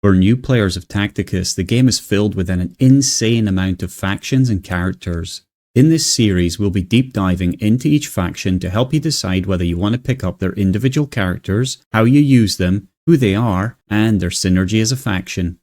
For new players of Tacticus, the game is filled with an insane amount of factions and characters. In this series, we'll be deep diving into each faction to help you decide whether you want to pick up their individual characters, how you use them, who they are, and their synergy as a faction.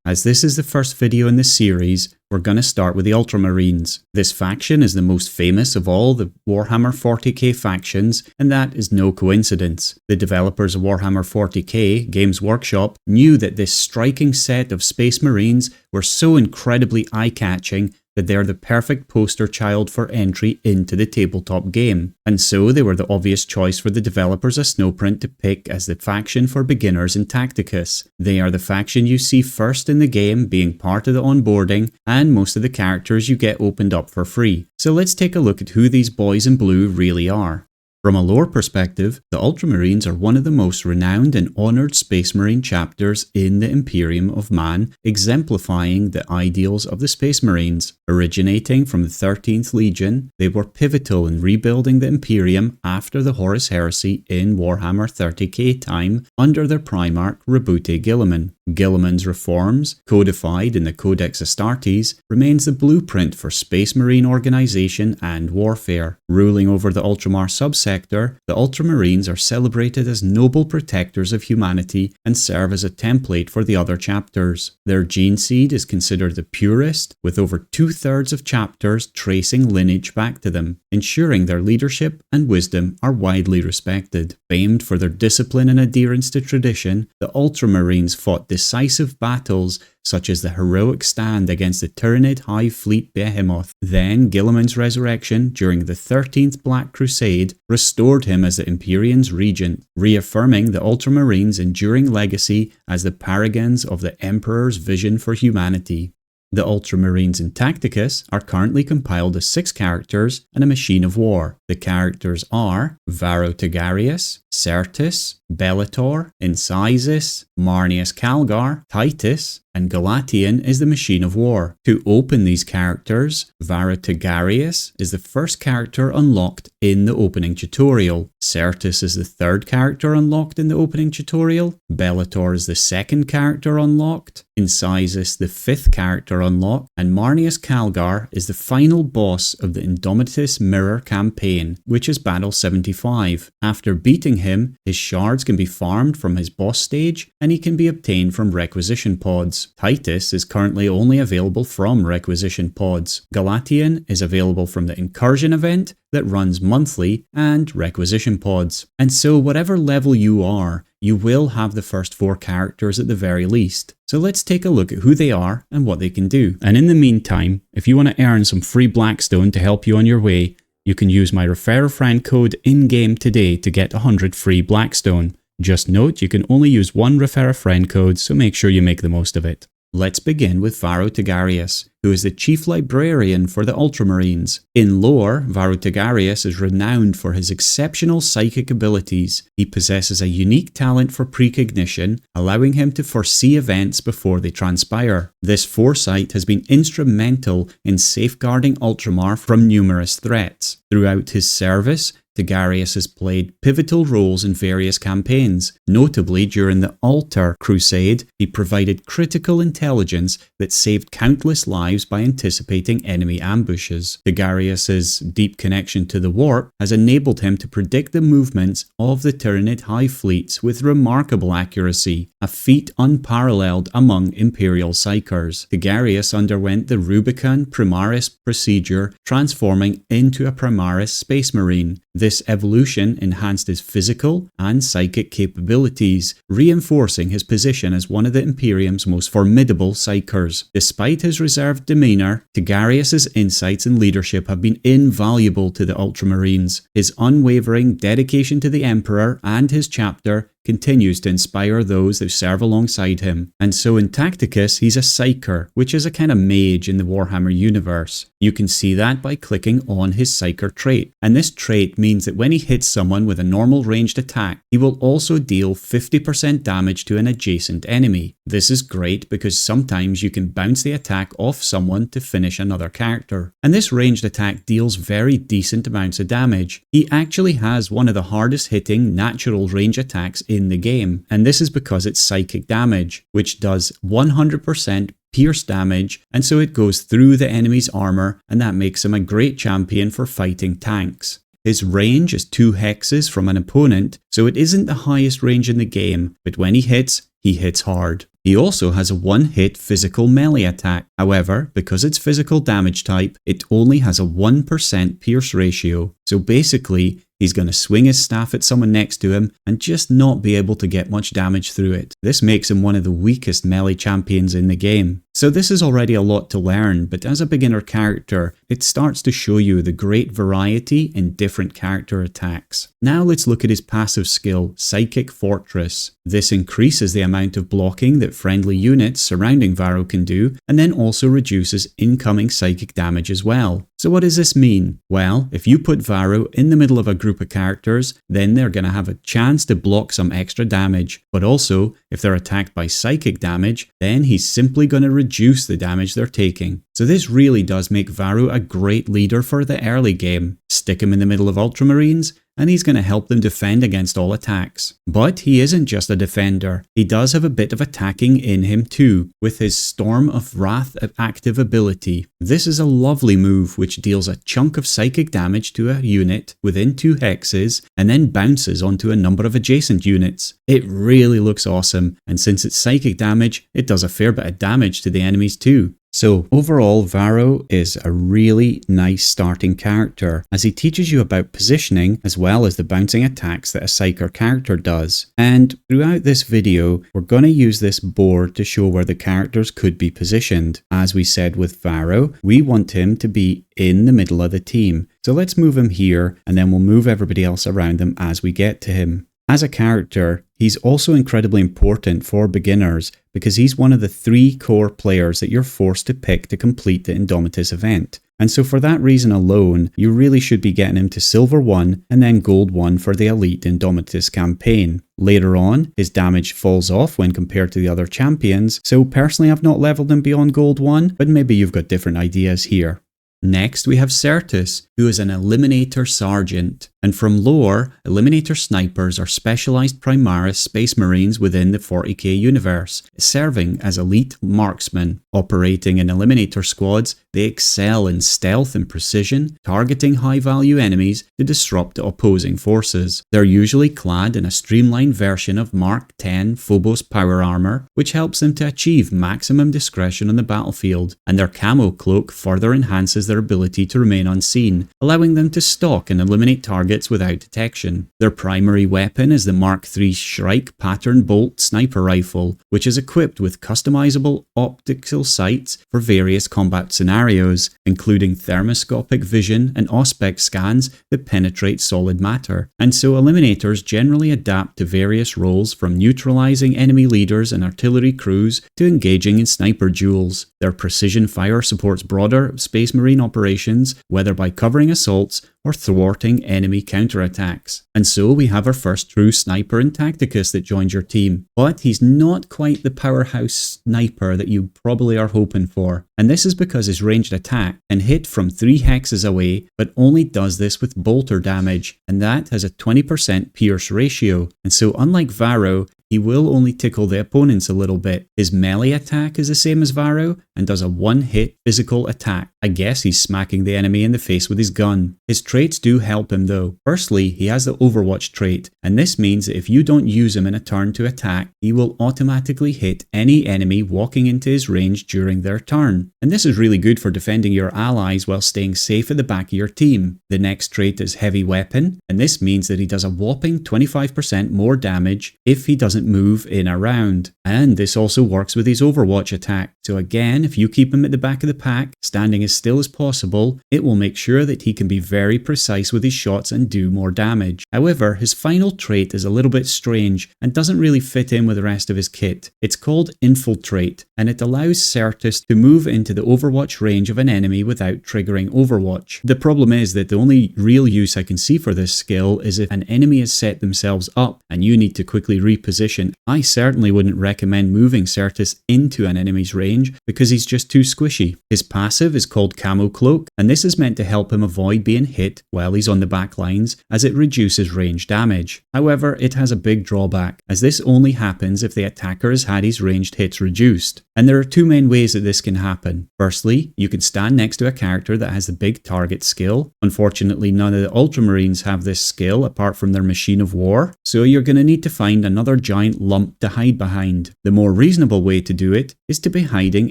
As this is the first video in this series, we're going to start with the Ultramarines. This faction is the most famous of all the Warhammer 40k factions, and that is no coincidence. The developers of Warhammer 40k, Games Workshop, knew that this striking set of Space Marines were so incredibly eye-catching that they're the perfect poster child for entry into the tabletop game. And so they were the obvious choice for the developers of Snowprint to pick as the faction for beginners in Tacticus. They are the faction you see first in the game, being part of the onboarding, and most of the characters you get opened up for free. So let's take a look at who these boys in blue really are. From a lore perspective, the Ultramarines are one of the most renowned and honoured Space Marine chapters in the Imperium of Man, exemplifying the ideals of the Space Marines. Originating from the 13th Legion, they were pivotal in rebuilding the Imperium after the Horus Heresy in Warhammer 30k time under their Primarch Rabute Guilliman. Guilliman's reforms, codified in the Codex Astartes, remains the blueprint for Space Marine organisation and warfare. Ruling over the Ultramar subsector, the Ultramarines are celebrated as noble protectors of humanity and serve as a template for the other chapters. Their gene seed is considered the purest, with over 2/3 of chapters tracing lineage back to them, ensuring their leadership and wisdom are widely respected. Famed for their discipline and adherence to tradition, the Ultramarines fought decisive battles such as the heroic stand against the Tyranid High Fleet Behemoth. Then Guilliman's resurrection during the 13th Black Crusade restored him as the Imperium's regent, reaffirming the Ultramarines' enduring legacy as the paragons of the Emperor's vision for humanity. The Ultramarines in Tacticus are currently compiled as 6 characters and a machine of war. The characters are Varro Tigurius, Certus, Bellator, Incisus, Marneus Calgar, Titus, and Galatian is the machine of war. To open these characters, Varro Tigurius is the first character unlocked in the opening tutorial. Certus is the 3rd character unlocked in the opening tutorial. Bellator is the 2nd character unlocked. Incisus the 5th character unlocked. And Marneus Calgar is the final boss of the Indomitus Mirror campaign, which is Battle 75. After beating him, his shards can be farmed from his boss stage, and he can be obtained from requisition pods. Titus is currently only available from requisition pods. Galatian is available from the Incursion event that runs monthly and requisition pods. And so whatever level you are, you will have the first 4 characters at the very least. So let's take a look at who they are and what they can do. And in the meantime, if you want to earn some free blackstone to help you on your way, you can use my Referral Code in-game today to get 100 free blackstone. Just note, you can only use one Referral Code, so make sure you make the most of it. Let's begin with Varro Tigurius, who is the chief librarian for the Ultramarines. In lore, Varro Tigurius is renowned for his exceptional psychic abilities. He possesses a unique talent for precognition, allowing him to foresee events before they transpire. This foresight has been instrumental in safeguarding Ultramar from numerous threats. Throughout his service, Tigurius has played pivotal roles in various campaigns. Notably, during the Ultar Crusade, he provided critical intelligence that saved countless lives by anticipating enemy ambushes. Tigurius's deep connection to the warp has enabled him to predict the movements of the Tyranid High Fleets with remarkable accuracy, a feat unparalleled among Imperial Psychers. Tigurius underwent the Rubicon Primaris procedure, transforming into a Primaris Space Marine. This evolution enhanced his physical and psychic capabilities, reinforcing his position as one of the Imperium's most formidable Psychers. Despite his reserved demeanour, Tigurius's insights and leadership have been invaluable to the Ultramarines. His unwavering dedication to the Emperor and his chapter continues to inspire those who serve alongside him. And so in Tacticus, he's a Psyker, which is a kind of mage in the Warhammer universe. You can see that by clicking on his Psyker trait. And this trait means that when he hits someone with a normal ranged attack, he will also deal 50% damage to an adjacent enemy. This is great because sometimes you can bounce the attack off someone to finish another character. And this ranged attack deals very decent amounts of damage. He actually has one of the hardest hitting natural range attacks in the game, and this is because it's psychic damage, which does 100% pierce damage, and so it goes through the enemy's armor, and that makes him a great champion for fighting tanks. His range is 2 hexes from an opponent, so it isn't the highest range in the game, but when he hits hard. He also has a 1-hit physical melee attack. However, because it's physical damage type, it only has a 1% pierce ratio. So basically, he's going to swing his staff at someone next to him and just not be able to get much damage through it. This makes him one of the weakest melee champions in the game. So this is already a lot to learn, but as a beginner character, it starts to show you the great variety in different character attacks. Now let's look at his passive skill, Psychic Fortress. This increases the amount of blocking that friendly units surrounding Varro can do, and then also reduces incoming psychic damage as well. So what does this mean? Well, if you put Varro in the middle of a group of characters, then they're going to have a chance to block some extra damage. But also, if they're attacked by psychic damage, then he's simply going to reduce the damage they're taking. So this really does make Varro a great leader for the early game. Stick him in the middle of Ultramarines, and he's going to help them defend against all attacks. But he isn't just a defender. He does have a bit of attacking in him too, with his Storm of Wrath active ability. This is a lovely move which deals a chunk of psychic damage to a unit within 2 hexes, and then bounces onto a number of adjacent units. It really looks awesome, and since it's psychic damage, it does a fair bit of damage to the enemies too. So overall, Varro is a really nice starting character, as he teaches you about positioning as well as the bouncing attacks that a psyker character does. And throughout this video, we're going to use this board to show where the characters could be positioned. As we said with Varro, we want him to be in the middle of the team. So let's move him here, and then we'll move everybody else around him as we get to him. As a character, he's also incredibly important for beginners because he's one of the 3 core players that you're forced to pick to complete the Indomitus event. And so for that reason alone, you really should be getting him to Silver 1 and then Gold 1 for the Elite Indomitus campaign. Later on, his damage falls off when compared to the other champions, so personally I've not leveled him beyond Gold 1, but maybe you've got different ideas here. Next, we have Certus, who is an Eliminator Sergeant. And from lore, Eliminator Snipers are specialized Primaris Space Marines within the 40k universe, serving as elite marksmen. Operating in Eliminator squads, they excel in stealth and precision, targeting high-value enemies to disrupt opposing forces. They're usually clad in a streamlined version of Mark X Phobos power armor, which helps them to achieve maximum discretion on the battlefield, and their camo cloak further enhances their ability to remain unseen, allowing them to stalk and eliminate targets without detection. Their primary weapon is the Mark III Shrike pattern bolt sniper rifle, which is equipped with customizable optical sights for various combat scenarios, including thermoscopic vision and auspex scans that penetrate solid matter. And so Eliminators generally adapt to various roles, from neutralizing enemy leaders and artillery crews to engaging in sniper duels. Their precision fire supports broader Space Marine operations, whether by covering assaults or thwarting enemy counterattacks. And so we have our first true sniper in Tacticus that joins your team. But he's not quite the powerhouse sniper that you probably are hoping for. And this is because his ranged attack can hit from 3 hexes away, but only does this with bolter damage, and that has a 20% pierce ratio. And so unlike Varro, he will only tickle the opponents a little bit. His melee attack is the same as Varro and does a 1-hit physical attack. I guess he's smacking the enemy in the face with his gun. His traits do help him though. Firstly, he has the Overwatch trait, and this means that if you don't use him in a turn to attack, he will automatically hit any enemy walking into his range during their turn. And this is really good for defending your allies while staying safe at the back of your team. The next trait is Heavy Weapon, and this means that he does a whopping 25% more damage if he doesn't move in a round. And this also works with his Overwatch attack. So again, if you keep him at the back of the pack, standing as still as possible, it will make sure that he can be very precise with his shots and do more damage. However, his final trait is a little bit strange and doesn't really fit in with the rest of his kit. It's called Infiltrate, and it allows Certus to move into the Overwatch range of an enemy without triggering Overwatch. The problem is that the only real use I can see for this skill is if an enemy has set themselves up and you need to quickly reposition. I certainly wouldn't recommend moving Certus into an enemy's range because he's just too squishy. His passive is called Camo Cloak, and this is meant to help him avoid being hit while he's on the back lines as it reduces range damage. However, it has a big drawback, as this only happens if the attacker has had his ranged hits reduced. And there are two main ways that this can happen. Firstly, you can stand next to a character that has the big target skill. Unfortunately, none of the Ultramarines have this skill apart from their machine of war, so you're going to need to find another giant lump to hide behind. The more reasonable way to do it is to be hiding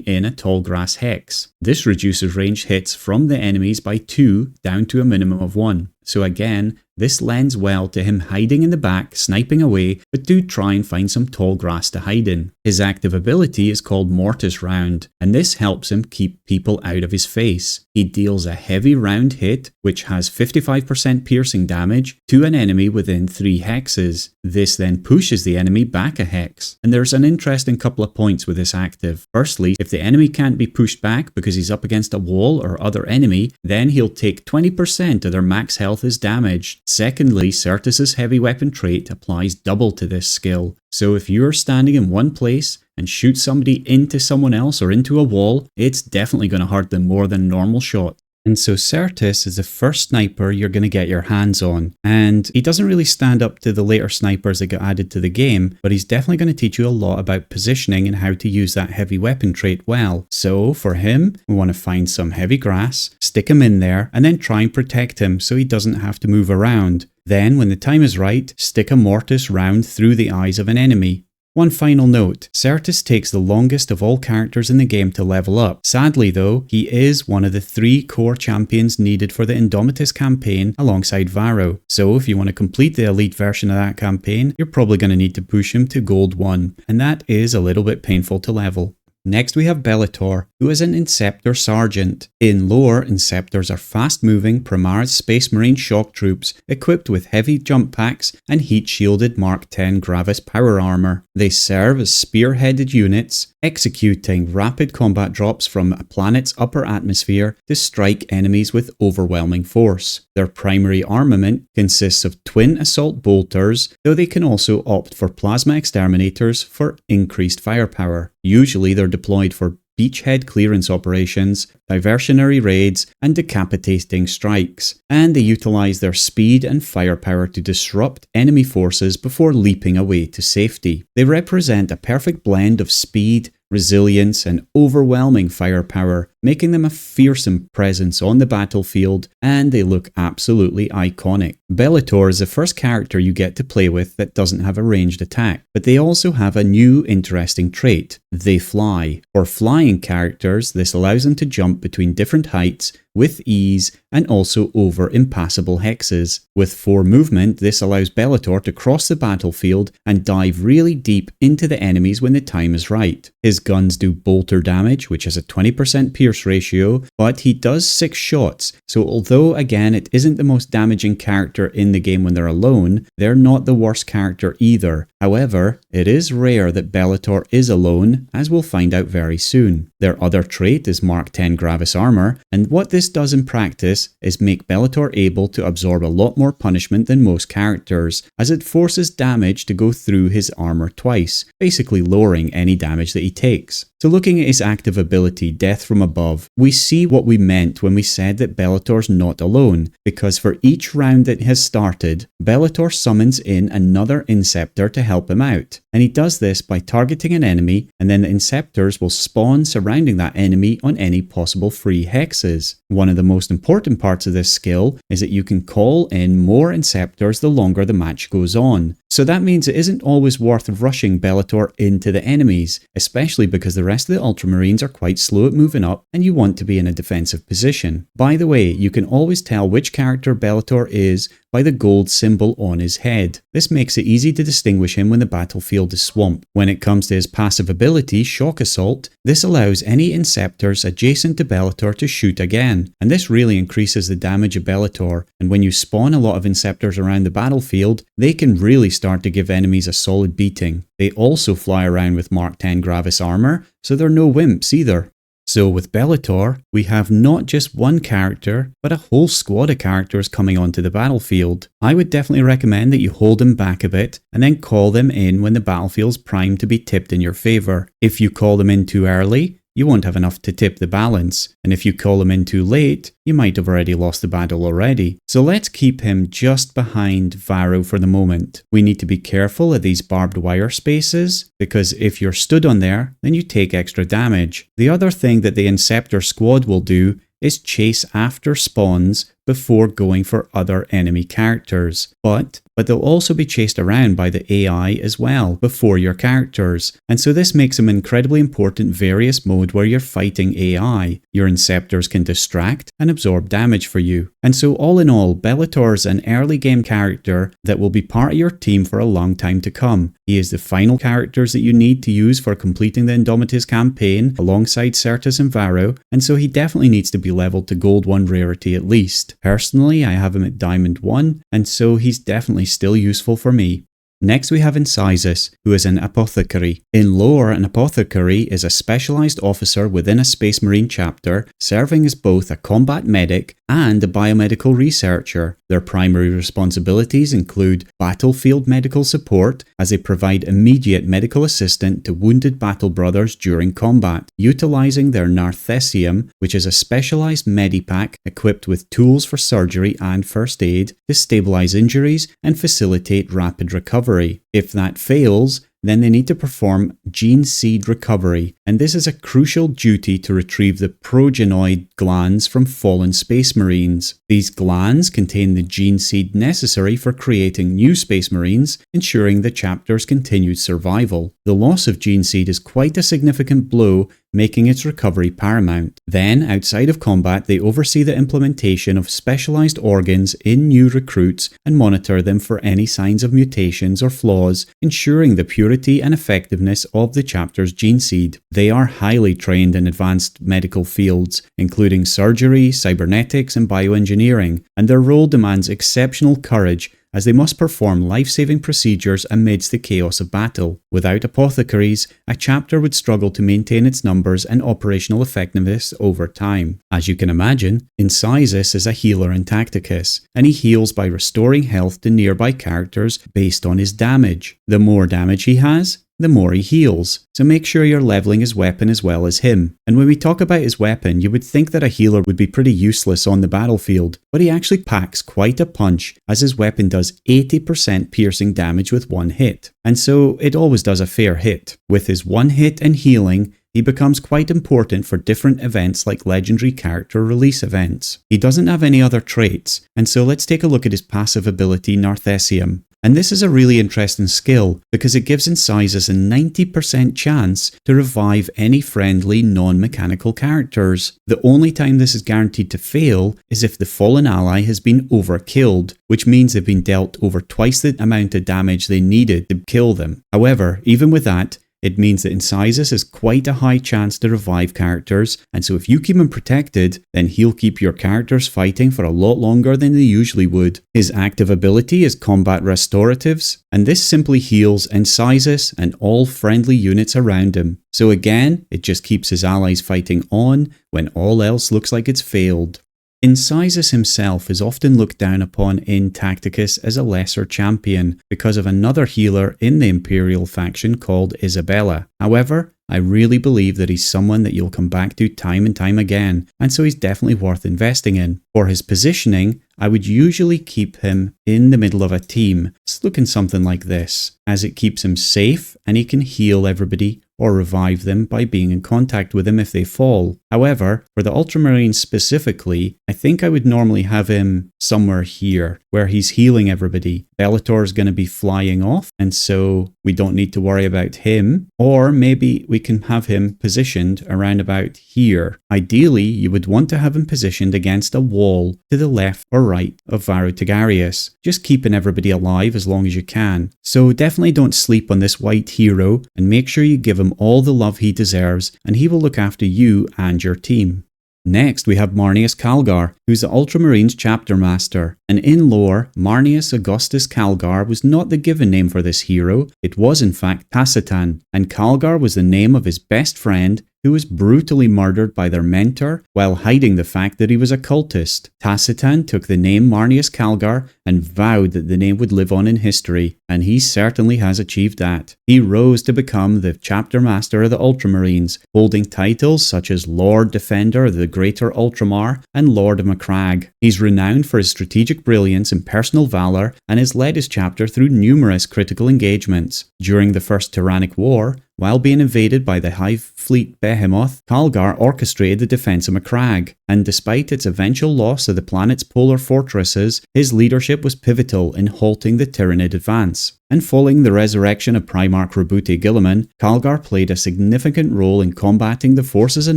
in a tall grass hex. This reduces ranged hits from the enemies by 2 down to a minimum of 1. So again, this lends well to him hiding in the back, sniping away, but do try and find some tall grass to hide in. His active ability is called Mortis Round, and this helps him keep people out of his face. He deals a heavy round hit, which has 55% piercing damage, to an enemy within 3 hexes. This then pushes the enemy back a hex. And there's an interesting couple of points with this active. Firstly, if the enemy can't be pushed back because he's up against a wall or other enemy, then he'll take 20% of their max health as damage. Secondly, Certus's heavy weapon trait applies double to this skill. So if you're standing in one place and shoot somebody into someone else or into a wall, it's definitely going to hurt them more than a normal shot. And so Certus is the first sniper you're going to get your hands on, and he doesn't really stand up to the later snipers that got added to the game, but he's definitely going to teach you a lot about positioning and how to use that heavy weapon trait well. So for him, we want to find some heavy grass, stick him in there, and then try and protect him so he doesn't have to move around. Then, when the time is right, stick a mortis round through the eyes of an enemy. One final note, Certus takes the longest of all characters in the game to level up. Sadly though, he is one of the 3 core champions needed for the Indomitus campaign alongside Varro. So if you want to complete the elite version of that campaign, you're probably going to need to push him to gold 1, and that is a little bit painful to level. Next we have Bellator, who is an Inceptor Sergeant. In lore, Inceptors are fast-moving Primaris Space Marine shock troops equipped with heavy jump packs and heat-shielded Mark X Gravis power armor. They serve as spearheaded units, executing rapid combat drops from a planet's upper atmosphere to strike enemies with overwhelming force. Their primary armament consists of twin assault bolters, though they can also opt for plasma exterminators for increased firepower. Usually they're deployed for beachhead clearance operations, diversionary raids, and decapitating strikes, and they utilize their speed and firepower to disrupt enemy forces before leaping away to safety. They represent a perfect blend of speed, resilience, and overwhelming firepower, making them a fearsome presence on the battlefield, and they look absolutely iconic. Bellator is the first character you get to play with that doesn't have a ranged attack, but they also have a new interesting trait. They fly. For flying characters, this allows them to jump between different heights with ease and also over impassable hexes. With 4 movement, this allows Bellator to cross the battlefield and dive really deep into the enemies when the time is right. His guns do bolter damage, which has a 20% pierce ratio, but he does 6 shots, so although again it isn't the most damaging character in the game when they're alone, they're not the worst character either. However, it is rare that Bellator is alone, as we'll find out very soon. Their other trait is Mark X Gravis armor, and what this does in practice is make Bellator able to absorb a lot more punishment than most characters, as it forces damage to go through his armor twice, basically lowering any damage that he takes. So looking at his active ability, Death from Above, we see what we meant when we said that Bellator's not alone, because for each round that has started, Bellator summons in another Inceptor to help him out. And he does this by targeting an enemy, and then the Inceptors will spawn surrounding that enemy on any possible free hexes. One of the most important parts of this skill is that you can call in more Inceptors the longer the match goes on. So that means it isn't always worth rushing Bellator into the enemies, especially because the rest of the Ultramarines are quite slow at moving up and you want to be in a defensive position. By the way, you can always tell which character Bellator is by the gold symbol on his head. This makes it easy to distinguish him when the battlefield is swamped. When it comes to his passive ability, Shock Assault, this allows any Inceptors adjacent to Bellator to shoot again, and this really increases the damage of Bellator, and when you spawn a lot of Inceptors around the battlefield, they can really start to give enemies a solid beating. They also fly around with Mark 10 Gravis armor, so they're no wimps either. So with Bellator, we have not just one character, but a whole squad of characters coming onto the battlefield. I would definitely recommend that you hold them back a bit, and then call them in when the battlefield's primed to be tipped in your favour. If you call them in too early, you won't have enough to tip the balance, and if you call him in too late, you might have already lost the battle already. So let's keep him just behind Varro for the moment. We need to be careful of these barbed wire spaces, because if you're stood on there, then you take extra damage. The other thing that the Inceptor squad will do is chase after spawns before going for other enemy characters. But they'll also be chased around by the AI as well before your characters. And so this makes them incredibly important various mode where you're fighting AI. Your Inceptors can distract and absorb damage for you. And so all in all, Bellator's an early game character that will be part of your team for a long time to come. He is the final characters that you need to use for completing the Indomitus campaign alongside Certus and Varro, and so he definitely needs to be leveled to Gold 1 rarity at least. Personally, I have him at Diamond 1, and so he's definitely still useful for me. Next we have Incisus, who is an apothecary. In lore, an apothecary is a specialised officer within a Space Marine chapter, serving as both a combat medic and a biomedical researcher. Their primary responsibilities include battlefield medical support, as they provide immediate medical assistance to wounded battle brothers during combat, utilising their Narthesium, which is a specialised medipack equipped with tools for surgery and first aid to stabilise injuries and facilitate rapid recovery. If that fails, then they need to perform gene seed recovery, and this is a crucial duty to retrieve the progenoid glands from fallen Space Marines. These glands contain the gene seed necessary for creating new Space Marines, ensuring the chapter's continued survival. The loss of gene seed is quite a significant blow, making its recovery paramount. Then, outside of combat, they oversee the implementation of specialized organs in new recruits and monitor them for any signs of mutations or flaws, ensuring the purity and effectiveness of the chapter's gene seed. They are highly trained in advanced medical fields, including surgery, cybernetics, and bioengineering, and their role demands exceptional courage, as they must perform life-saving procedures amidst the chaos of battle. Without apothecaries, a chapter would struggle to maintain its numbers and operational effectiveness over time. As you can imagine, Incisus is a healer in Tacticus, and he heals by restoring health to nearby characters based on his damage. The more damage he has, the more he heals, so make sure you're leveling his weapon as well as him. And when we talk about his weapon, you would think that a healer would be pretty useless on the battlefield, but he actually packs quite a punch, as his weapon does 80% piercing damage with one hit, and so it always does a fair hit. With his one hit and healing, he becomes quite important for different events like legendary character release events. He doesn't have any other traits, and so let's take a look at his passive ability Narthesium. And this is a really interesting skill because it gives Incisus a 90% chance to revive any friendly non-mechanical characters. The only time this is guaranteed to fail is if the fallen ally has been overkilled, which means they've been dealt over twice the amount of damage they needed to kill them. However, even with that, it means that Incisus has quite a high chance to revive characters, and so if you keep him protected, then he'll keep your characters fighting for a lot longer than they usually would. His active ability is Combat Restoratives, and this simply heals Incisus and all friendly units around him. So again, it just keeps his allies fighting on when all else looks like it's failed. Incisus himself is often looked down upon in Tacticus as a lesser champion because of another healer in the Imperial faction called Isabella. However, I really believe that he's someone that you'll come back to time and time again, and so he's definitely worth investing in. For his positioning, I would usually keep him in the middle of a team, looking something like this, as it keeps him safe and he can heal everybody or revive them by being in contact with them if they fall. However, for the Ultramarines specifically, I think I would normally have him somewhere here, where he's healing everybody. Bellator is going to be flying off, and so we don't need to worry about him. Or maybe we can have him positioned around about here. Ideally, you would want to have him positioned against a wall to the left or right of Varro Tigurius, just keeping everybody alive as long as you can. So definitely don't sleep on this white hero, and make sure you give him all the love he deserves, and he will look after you and your team. Next, we have Marneus Calgar, who's the Ultramarines chapter master. And in lore, Marneus Augustus Calgar was not the given name for this hero, it was in fact Tacitan, and Calgar was the name of his best friend, who was brutally murdered by their mentor while hiding the fact that he was a cultist. Tacitan took the name Marneus Calgar and vowed that the name would live on in history, and he certainly has achieved that. He rose to become the chapter master of the Ultramarines, holding titles such as Lord Defender of the Greater Ultramar and Lord of Macragge. He's renowned for his strategic brilliance and personal valour, and has led his chapter through numerous critical engagements. During the First Tyrannic War, while being invaded by the High Fleet Behemoth, Calgar orchestrated the defence of Macragge, and despite its eventual loss of the planet's polar fortresses, his leadership was pivotal in halting the Tyranid advance. And following the resurrection of Primarch Roboute Guilliman, Calgar played a significant role in combating the forces of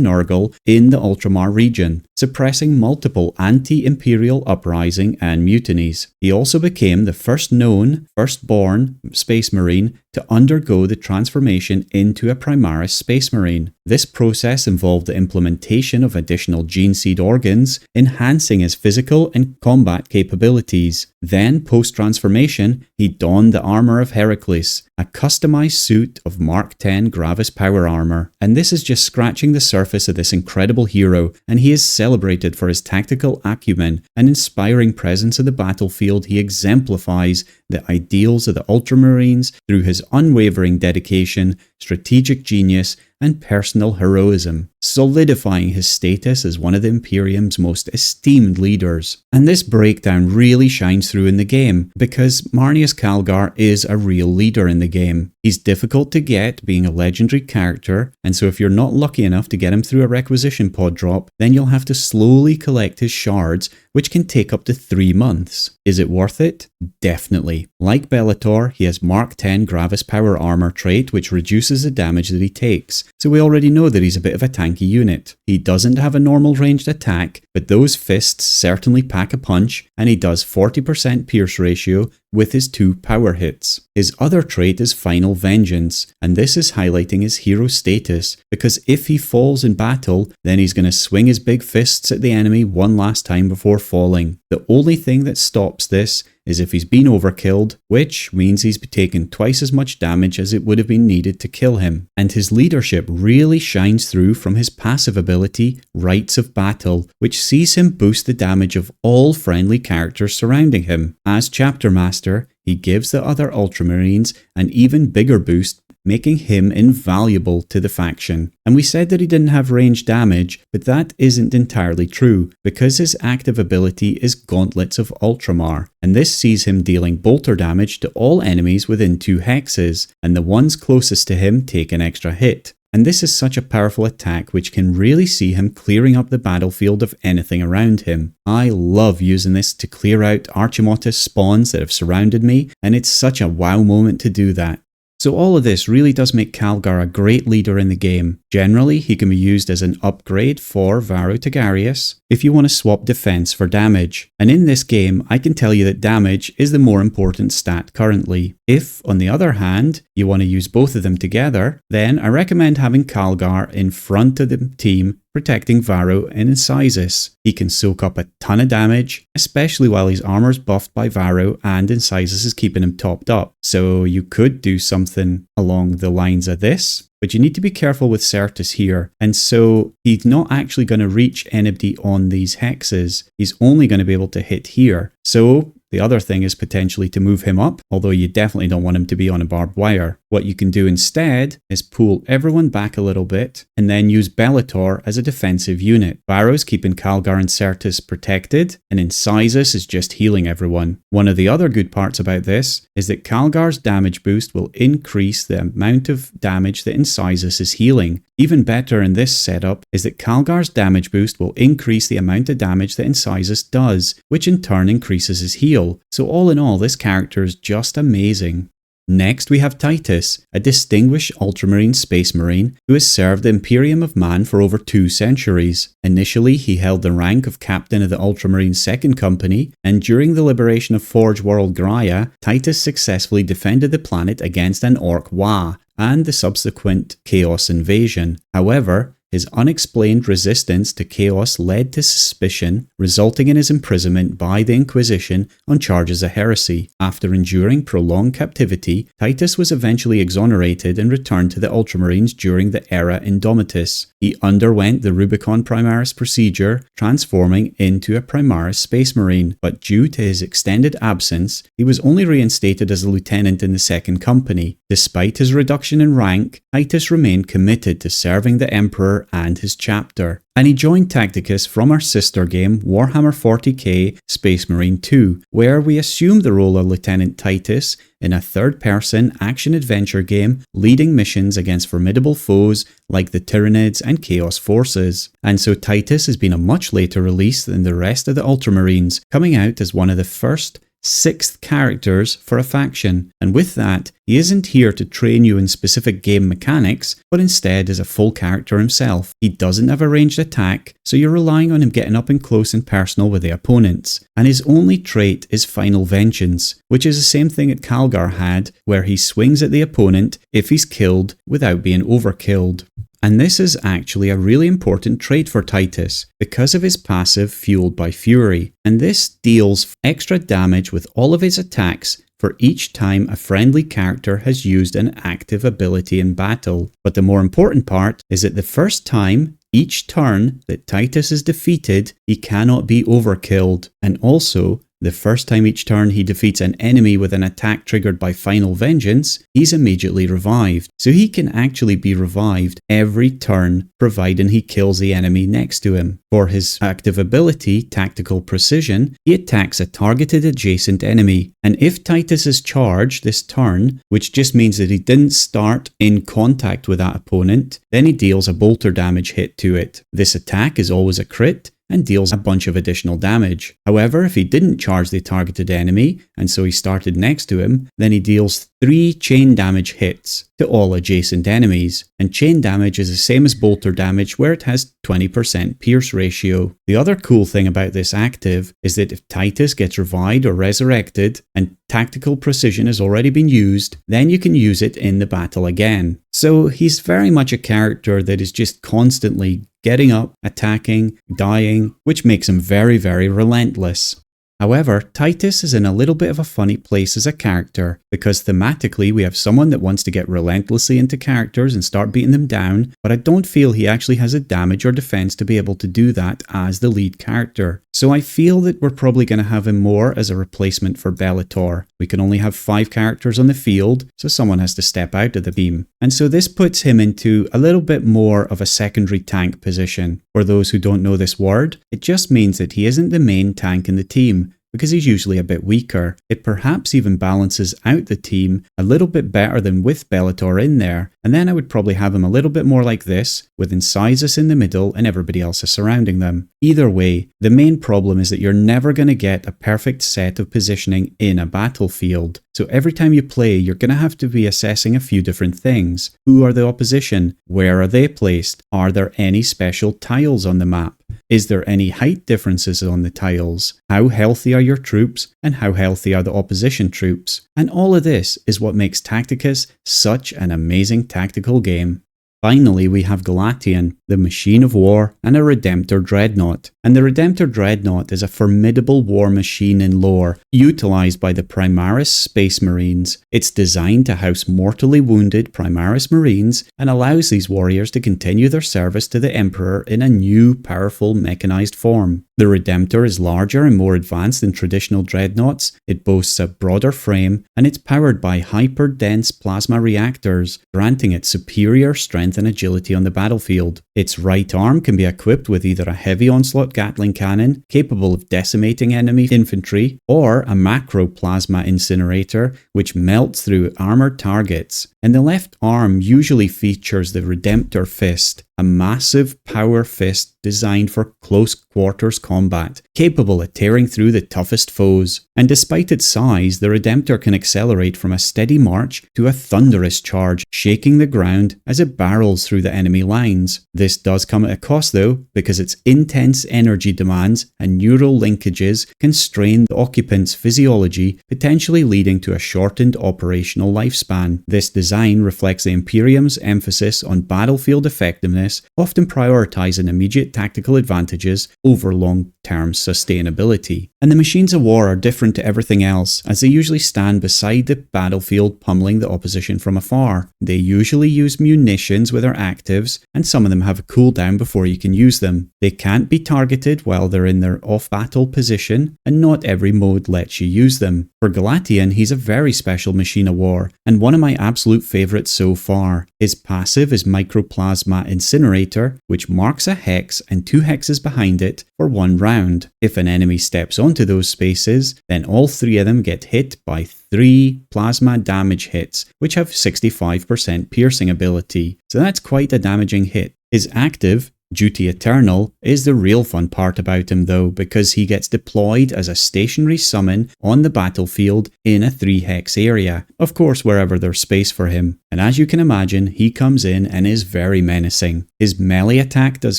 Nurgle in the Ultramar region, suppressing multiple anti-imperial uprising and mutinies. He also became the firstborn Space Marine to undergo the transformation into a Primaris Space Marine. This process involved the implementation of additional gene seed organs, enhancing his physical and combat capabilities. Then, post-transformation, he donned the armour of Heracles, a customized suit of Mark X Gravis power armour. And this is just scratching the surface of this incredible hero, and he is celebrated for his tactical acumen and inspiring presence of the battlefield. He exemplifies the ideals of the Ultramarines through his unwavering dedication, strategic genius, and personal heroism, solidifying his status as one of the Imperium's most esteemed leaders. And this breakdown really shines through in the game, because Marneus Calgar is a real leader in the game. He's difficult to get, being a legendary character, and so if you're not lucky enough to get him through a requisition pod drop, then you'll have to slowly collect his shards, which can take up to 3 months. Is it worth it? Definitely. Like Bellator, he has Mark X Gravis power armor trait, which reduces the damage that he takes, so we already know that he's a bit of a tanky unit. He doesn't have a normal ranged attack, but those fists certainly pack a punch, and he does 40% pierce ratio with his 2 power hits. His other trait is Final Vengeance, and this is highlighting his hero status, because if he falls in battle, then he's going to swing his big fists at the enemy one last time before falling. The only thing that stops this is if he's been overkilled, which means he's taken twice as much damage as it would have been needed to kill him. And his leadership really shines through from his passive ability, Rites of Battle, which sees him boost the damage of all friendly characters surrounding him. As Chapter Master, he gives the other Ultramarines an even bigger boost, making him invaluable to the faction. And we said that he didn't have ranged damage, but that isn't entirely true, because his active ability is Gauntlets of Ultramar, and this sees him dealing bolter damage to all enemies within 2 hexes, and the ones closest to him take an extra hit. And this is such a powerful attack which can really see him clearing up the battlefield of anything around him. I love using this to clear out Archimotus spawns that have surrounded me, and it's such a wow moment to do that. So all of this really does make Calgar a great leader in the game. Generally, he can be used as an upgrade for Varro Tigurius if you want to swap defense for damage. And in this game, I can tell you that damage is the more important stat currently. If, on the other hand, you want to use both of them together, then I recommend having Calgar in front of the team, protecting Varro and Incisus. He can soak up a ton of damage, especially while his armor's buffed by Varro and Incisus is keeping him topped up. So you could do something along the lines of this, but you need to be careful with Certus here. And so he's not actually going to reach anybody on these hexes. He's only going to be able to hit here. So the other thing is potentially to move him up, although you definitely don't want him to be on a barbed wire. What you can do instead is pull everyone back a little bit and then use Bellator as a defensive unit. Varro's keeping Calgar and Certus protected, and Incisus is just healing everyone. One of the other good parts about this is that Calgar's damage boost will increase the amount of damage that Incisus is healing. Even better in this setup is that Calgar's damage boost will increase the amount of damage that Incisus does, which in turn increases his heal. So all in all, this character is just amazing. Next we have Titus, a distinguished Ultramarine Space Marine who has served the Imperium of Man for over 2 centuries. Initially he held the rank of Captain of the Ultramarine 2nd Company, and during the liberation of Forge World Graia, Titus successfully defended the planet against an Orc Wa and the subsequent Chaos invasion. However, his unexplained resistance to chaos led to suspicion, resulting in his imprisonment by the Inquisition on charges of heresy. After enduring prolonged captivity, Titus was eventually exonerated and returned to the Ultramarines during the Era Indomitus. He underwent the Rubicon Primaris procedure, transforming into a Primaris Space Marine, but due to his extended absence, he was only reinstated as a lieutenant in the 2nd Company. Despite his reduction in rank, Titus remained committed to serving the Emperor and his chapter, and he joined Tacticus from our sister game Warhammer 40k Space Marine 2, where we assumed the role of Lieutenant Titus in a third-person action-adventure game leading missions against formidable foes like the Tyranids and Chaos Forces. And so Titus has been a much later release than the rest of the Ultramarines, coming out as one of the first 6th characters for a faction, and with that, he isn't here to train you in specific game mechanics, but instead is a full character himself. He doesn't have a ranged attack, so you're relying on him getting up and close and personal with the opponents, and his only trait is Final Vengeance, which is the same thing that Calgar had, where he swings at the opponent if he's killed without being overkilled. And this is actually a really important trait for Titus, because of his passive Fueled by Fury, and this deals extra damage with all of his attacks for each time a friendly character has used an active ability in battle. But the more important part is that the first time each turn that Titus is defeated, he cannot be overkilled, and also the first time each turn he defeats an enemy with an attack triggered by Final Vengeance, he's immediately revived. So he can actually be revived every turn, providing he kills the enemy next to him. For his active ability, Tactical Precision, he attacks a targeted adjacent enemy. And if Titus is charged this turn, which just means that he didn't start in contact with that opponent, then he deals a bolter damage hit to it. This attack is always a crit, and deals a bunch of additional damage. However, if he didn't charge the targeted enemy, and so he started next to him, then he deals 3 chain damage hits to all adjacent enemies, and chain damage is the same as bolter damage where it has 20% pierce ratio. The other cool thing about this active is that if Titus gets revived or resurrected, and Tactical Precision has already been used, then you can use it in the battle again. So he's very much a character that is just constantly getting up, attacking, dying, which makes him very, very relentless. However, Titus is in a little bit of a funny place as a character, because thematically we have someone that wants to get relentlessly into characters and start beating them down, but I don't feel he actually has a damage or defense to be able to do that as the lead character. So I feel that we're probably going to have him more as a replacement for Bellator. We can only have 5 characters on the field, so someone has to step out of the team. And so this puts him into a little bit more of a secondary tank position. For those who don't know this word, it just means that he isn't the main tank in the team, because he's usually a bit weaker. It perhaps even balances out the team a little bit better than with Bellator in there, and then I would probably have him a little bit more like this, with Incisus in the middle and everybody else is surrounding them. Either way, the main problem is that you're never going to get a perfect set of positioning in a battlefield. So every time you play, you're going to have to be assessing a few different things. Who are the opposition? Where are they placed? Are there any special tiles on the map? Is there any height differences on the tiles? How healthy are your troops, and how healthy are the opposition troops? And all of this is what makes Tacticus such an amazing tactical game. Finally, we have Galatian, the machine of war, and a Redemptor Dreadnought. And the Redemptor Dreadnought is a formidable war machine in lore, utilised by the Primaris Space Marines. It's designed to house mortally wounded Primaris Marines, and allows these warriors to continue their service to the Emperor in a new, powerful, mechanised form. The Redemptor is larger and more advanced than traditional dreadnoughts, it boasts a broader frame, and it's powered by hyper-dense plasma reactors, granting it superior strength and agility on the battlefield. Its right arm can be equipped with either a heavy onslaught Gatling cannon, capable of decimating enemy infantry, or a macro plasma incinerator, which melts through armoured targets. And the left arm usually features the Redemptor Fist, a massive power fist designed for close quarters combat, capable of tearing through the toughest foes. And despite its size, the Redemptor can accelerate from a steady march to a thunderous charge, shaking the ground as it barrels through the enemy lines. This does come at a cost though, because its intense energy demands and neural linkages can strain the occupant's physiology, potentially leading to a shortened operational lifespan. This design reflects the Imperium's emphasis on battlefield effectiveness, often prioritizing immediate tactical advantages over long-term sustainability. And the machines of war are different to everything else, as they usually stand beside the battlefield pummeling the opposition from afar. They usually use munitions with their actives, and some of them have a cooldown before you can use them. They can't be targeted while they're in their off-battle position, and not every mode lets you use them. For Galatian, he's a very special machine of war, and one of my absolute favourites so far. His passive is Microplasma Incinerator, which marks a hex and 2 hexes behind it for 1 round. If an enemy steps onto those spaces, then all 3 of them get hit by 3 plasma damage hits, which have 65% piercing ability, so that's quite a damaging hit. His active, Duty Eternal, is the real fun part about him though, because he gets deployed as a stationary summon on the battlefield in a 3-hex area, of course wherever there's space for him. And as you can imagine, he comes in and is very menacing. His melee attack does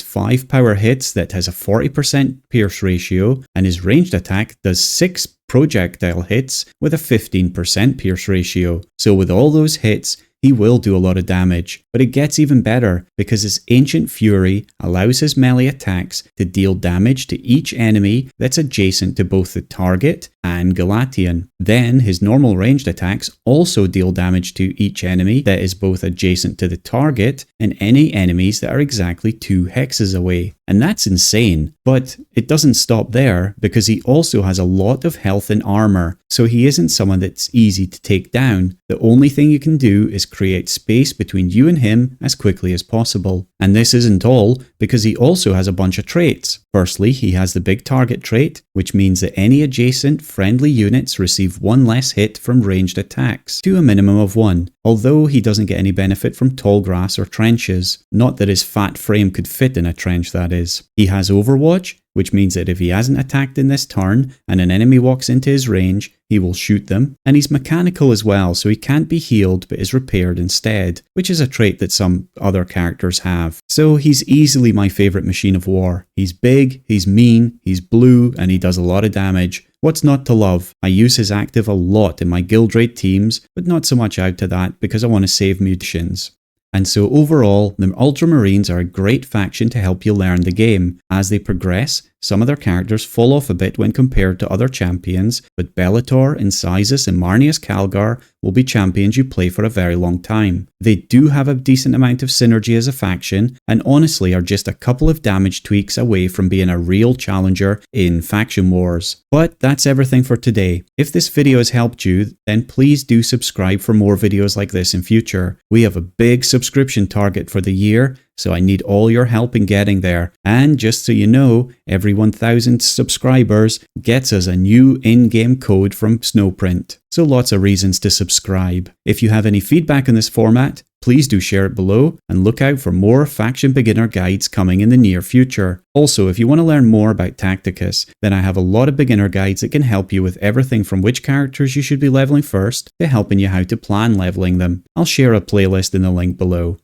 5 power hits that has a 40% pierce ratio, and his ranged attack does 6 projectile hits with a 15% pierce ratio. So with all those hits, he will do a lot of damage, but it gets even better because his Ancient Fury allows his melee attacks to deal damage to each enemy that's adjacent to both the target and Galatian. Then his normal ranged attacks also deal damage to each enemy that is both adjacent to the target and any enemies that are exactly 2 hexes away. And that's insane, but it doesn't stop there because he also has a lot of health and armor, so he isn't someone that's easy to take down. The only thing you can do is create space between you and him as quickly as possible. And this isn't all, because he also has a bunch of traits. Firstly, he has the big target trait, which means that any adjacent friendly units receive 1 less hit from ranged attacks, to a minimum of 1, although he doesn't get any benefit from tall grass or trenches. Not that his fat frame could fit in a trench, that is. He has Overwatch, which means that if he hasn't attacked in this turn and an enemy walks into his range, he will shoot them. And he's mechanical as well, so he can't be healed but is repaired instead, which is a trait that some other characters have. So he's easily my favourite machine of war. He's big, he's mean, he's blue, and he does a lot of damage. What's not to love? I use his active a lot in my guild raid teams, but not so much out to that because I want to save munitions. And so overall, the Ultramarines are a great faction to help you learn the game. As they progress, some of their characters fall off a bit when compared to other champions, but Bellator, Incisus and Marneus Calgar will be champions you play for a very long time. They do have a decent amount of synergy as a faction, and honestly are just a couple of damage tweaks away from being a real challenger in faction wars. But that's everything for today. If this video has helped you, then please do subscribe for more videos like this in future. We have a big subscription target for the year, so I need all your help in getting there. And just so you know, every 1,000 subscribers gets us a new in-game code from Snowprint. So lots of reasons to subscribe. If you have any feedback on this format, please do share it below and look out for more faction beginner guides coming in the near future. Also, if you want to learn more about Tacticus, then I have a lot of beginner guides that can help you with everything from which characters you should be leveling first to helping you how to plan leveling them. I'll share a playlist in the link below.